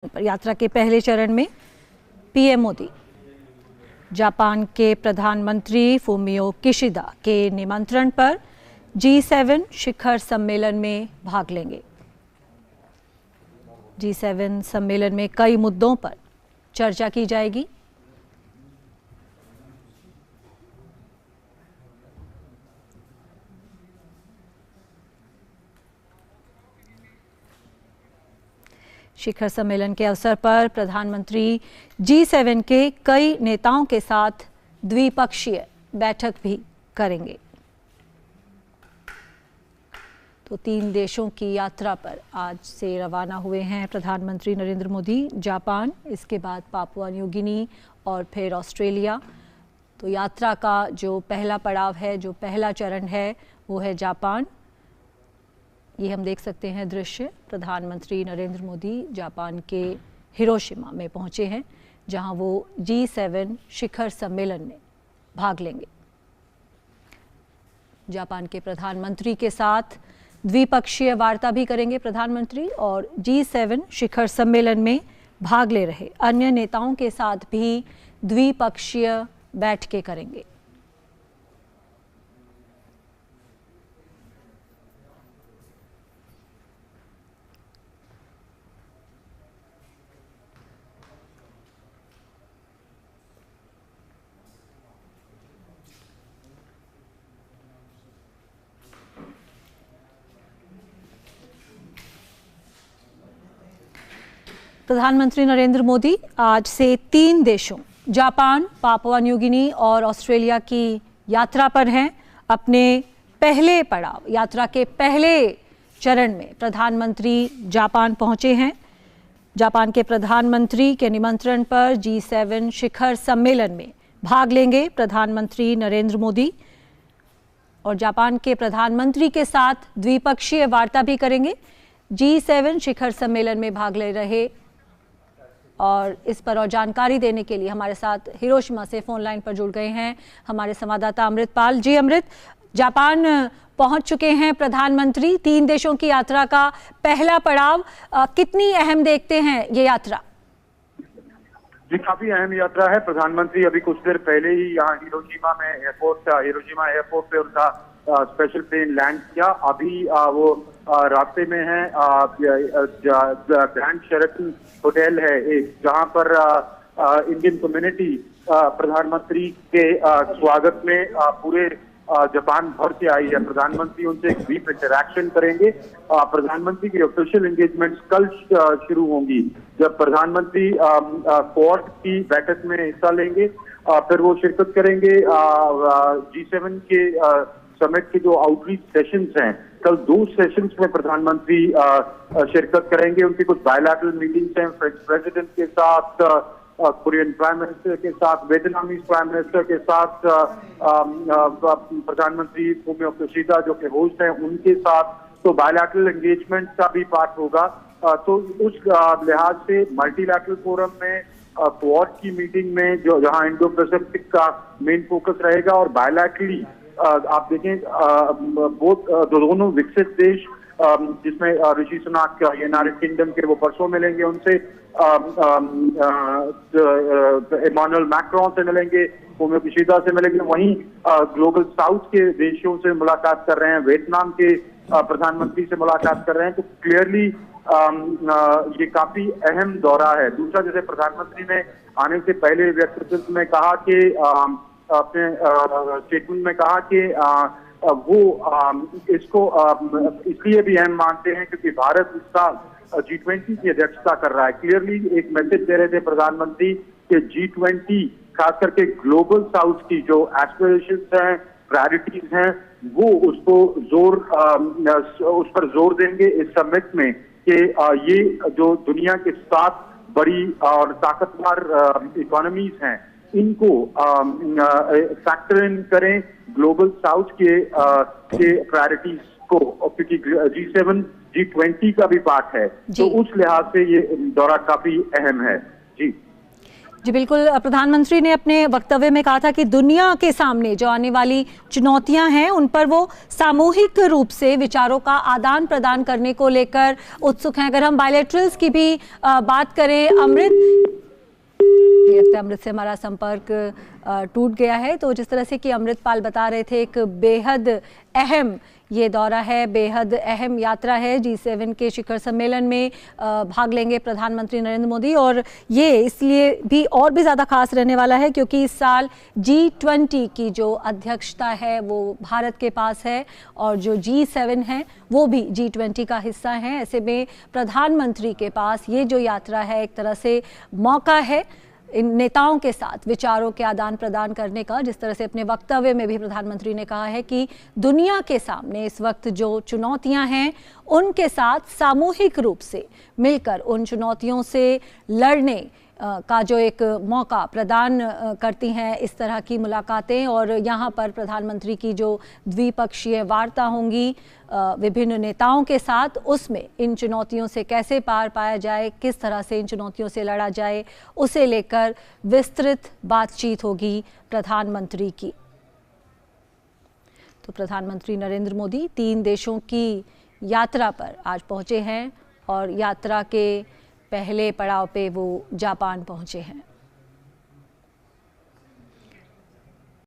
पर यात्रा के पहले चरण में पीएम मोदी जापान के प्रधानमंत्री फूमियो किशिदा के निमंत्रण पर G7 शिखर सम्मेलन में भाग लेंगे। G7 सम्मेलन में कई मुद्दों पर चर्चा की जाएगी। शिखर सम्मेलन के अवसर पर प्रधानमंत्री G7 के कई नेताओं के साथ द्विपक्षीय बैठक भी करेंगे। तो 3 देशों की यात्रा पर आज से रवाना हुए हैं प्रधानमंत्री नरेंद्र मोदी। जापान, इसके बाद पापुआ न्यू गिनी और फिर ऑस्ट्रेलिया। तो यात्रा का जो पहला पड़ाव है, जो पहला चरण है, वो है जापान। ये हम देख सकते हैं दृश्य। प्रधानमंत्री नरेंद्र मोदी जापान के हिरोशिमा में पहुंचे हैं, जहां वो G7 शिखर सम्मेलन में भाग लेंगे। जापान के प्रधानमंत्री के साथ द्विपक्षीय वार्ता भी करेंगे प्रधानमंत्री, और G7 शिखर सम्मेलन में भाग ले रहे अन्य नेताओं के साथ भी द्विपक्षीय बैठकें करेंगे। प्रधानमंत्री नरेंद्र मोदी आज से 3 देशों जापान, पापुआ न्यू गिनी और ऑस्ट्रेलिया की यात्रा पर हैं। अपने पहले पड़ाव, यात्रा के पहले चरण में प्रधानमंत्री जापान पहुंचे हैं। जापान के प्रधानमंत्री के निमंत्रण पर G7 शिखर सम्मेलन में भाग लेंगे प्रधानमंत्री नरेंद्र मोदी, और जापान के प्रधानमंत्री के साथ द्विपक्षीय वार्ता भी करेंगे। G7 शिखर सम्मेलन में भाग ले रहे और इस पर और जानकारी देने के लिए हमारे साथ हिरोशिमा से फोन लाइन पर जुड़ गए हैं हमारे संवाददाता अमृतपाल जी। अमृत, जापान पहुंच चुके हैं प्रधानमंत्री। 3 देशों की यात्रा का पहला पड़ाव, कितनी अहम देखते हैं ये यात्रा? जी, काफी अहम यात्रा है। प्रधानमंत्री अभी कुछ देर पहले ही यहाँ हिरोशिमा एयरपोर्ट पे उनका स्पेशल प्लेन लैंड किया। अभी वो रास्ते में है। ग्रैंड शेराटन होटल है एक, जहां पर इंडियन कम्युनिटी प्रधानमंत्री के स्वागत में पूरे जापान भर से आई है। प्रधानमंत्री उनसे एक ब्रीफ इंटरैक्शन करेंगे। प्रधानमंत्री की ऑफिशियल एंगेजमेंट्स कल शुरू होंगी, जब प्रधानमंत्री क्वाड की बैठक में हिस्सा लेंगे। फिर वो शिरकत करेंगे G7 के समिट के जो आउटरीच सेशंस हैं। कल 2 सेशंस में प्रधानमंत्री शिरकत करेंगे। उनकी कुछ बायलैटरल मीटिंग्स हैं फ्रेंच प्रेसिडेंट के साथ, कोरियन प्राइम मिनिस्टर के साथ, वियतनामीज प्राइम मिनिस्टर के साथ, प्रधानमंत्री फूमियो किशिदा जो कि होस्ट हैं उनके साथ। तो बायलैटरल एंगेजमेंट का भी पार्ट होगा। तो उस लिहाज से मल्टीलैटरल फोरम में, क्वाड की मीटिंग में, जो जहां इंडो पैसिफिक का मेन फोकस रहेगा, और बायलैटरली आप देखें दोनों विकसित देश, जिसमें ऋषि सुनाक यूनाइटेड किंगडम के, वो परसों मिलेंगे उनसे, इमानुएल मैक्रोन से मिलेंगे, फूमियो किशिदा से मिलेंगे। वहीं ग्लोबल साउथ के देशों से मुलाकात कर रहे हैं, वियतनाम के प्रधानमंत्री से मुलाकात कर रहे हैं। तो क्लियरली ये काफी अहम दौरा है। दूसरा, जैसे प्रधानमंत्री ने आने से पहले व्यक्तित्व में कहा कि अपने स्टेटमेंट में कहा कि वो इसको इसलिए भी अहम मानते हैं क्योंकि भारत इसका G20 की अध्यक्षता कर रहा है। क्लियरली एक मैसेज दे रहे थे प्रधानमंत्री कि G20 खास करके ग्लोबल साउथ की जो एस्पिरेशंस हैं, प्रायोरिटीज हैं, वो उस पर जोर देंगे इस समिट में कि ये जो दुनिया के 7 बड़ी और ताकतवर इकोनॉमीज हैं, इनको फैक्टर इन करें ग्लोबल साउथ के प्रायोरिटीज को, क्योंकि G7 G20 का भी पार्ट है। तो उस लिहाज से ये दौरा काफी अहम है। जी जी बिल्कुल, प्रधानमंत्री ने अपने वक्तव्य में कहा था कि दुनिया के सामने जो आने वाली चुनौतियां हैं उन पर वो सामूहिक रूप से विचारों का आदान प्रदान करने को लेकर उत्सुक हैं। अगर हम बायलैटरल्स की भी बात करें, अमृत से हमारा संपर्क टूट गया है। तो जिस तरह से कि अमृतपाल बता रहे थे, एक बेहद अहम ये दौरा है, बेहद अहम यात्रा है। G7 के शिखर सम्मेलन में भाग लेंगे प्रधानमंत्री नरेंद्र मोदी, और ये इसलिए भी और भी ज़्यादा खास रहने वाला है क्योंकि इस साल G20 की जो अध्यक्षता है वो भारत के पास है, और जो G7 है वो भी G20 का हिस्सा है। ऐसे में प्रधानमंत्री के पास ये जो यात्रा है एक तरह से मौका है इन नेताओं के साथ विचारों के आदान प्रदान करने का। जिस तरह से अपने वक्तव्य में भी प्रधानमंत्री ने कहा है कि दुनिया के सामने इस वक्त जो चुनौतियां हैं उनके साथ सामूहिक रूप से मिलकर उन चुनौतियों से लड़ने का जो एक मौका प्रदान करती हैं इस तरह की मुलाकातें। और यहाँ पर प्रधानमंत्री की जो द्विपक्षीय वार्ता होंगी विभिन्न नेताओं के साथ, उसमें इन चुनौतियों से कैसे पार पाया जाए, किस तरह से इन चुनौतियों से लड़ा जाए, उसे लेकर विस्तृत बातचीत होगी प्रधानमंत्री की। तो प्रधानमंत्री नरेंद्र मोदी 3 देशों की यात्रा पर आज पहुंचे हैं और यात्रा के पहले पड़ाव पे वो जापान पहुंचे हैं।